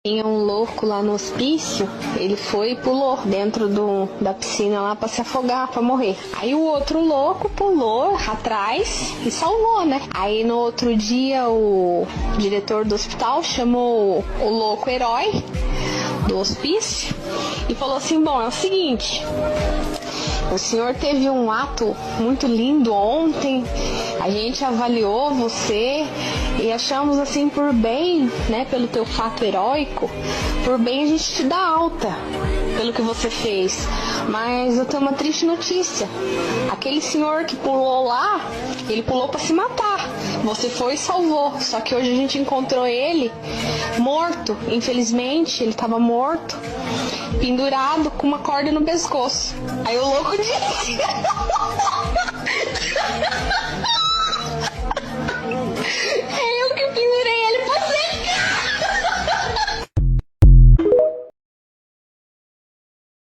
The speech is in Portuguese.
Tinha um louco lá no hospício, ele foi e pulou dentro da piscina lá pra se afogar, pra morrer. Aí o outro louco pulou atrás e salvou, né? Aí no outro dia o diretor do hospital chamou o louco herói do hospício e falou assim: bom, é o seguinte, o senhor teve um ato muito lindo ontem, a gente avaliou você e achamos assim por bem, né, pelo teu fato heróico, por bem a gente te dá alta pelo que você fez. Mas eu tenho uma triste notícia. Aquele senhor que pulou lá, ele pulou pra se matar. Você foi e salvou. Só que hoje a gente encontrou ele morto. Infelizmente, ele tava morto, pendurado com uma corda no pescoço. Aí o louco disse...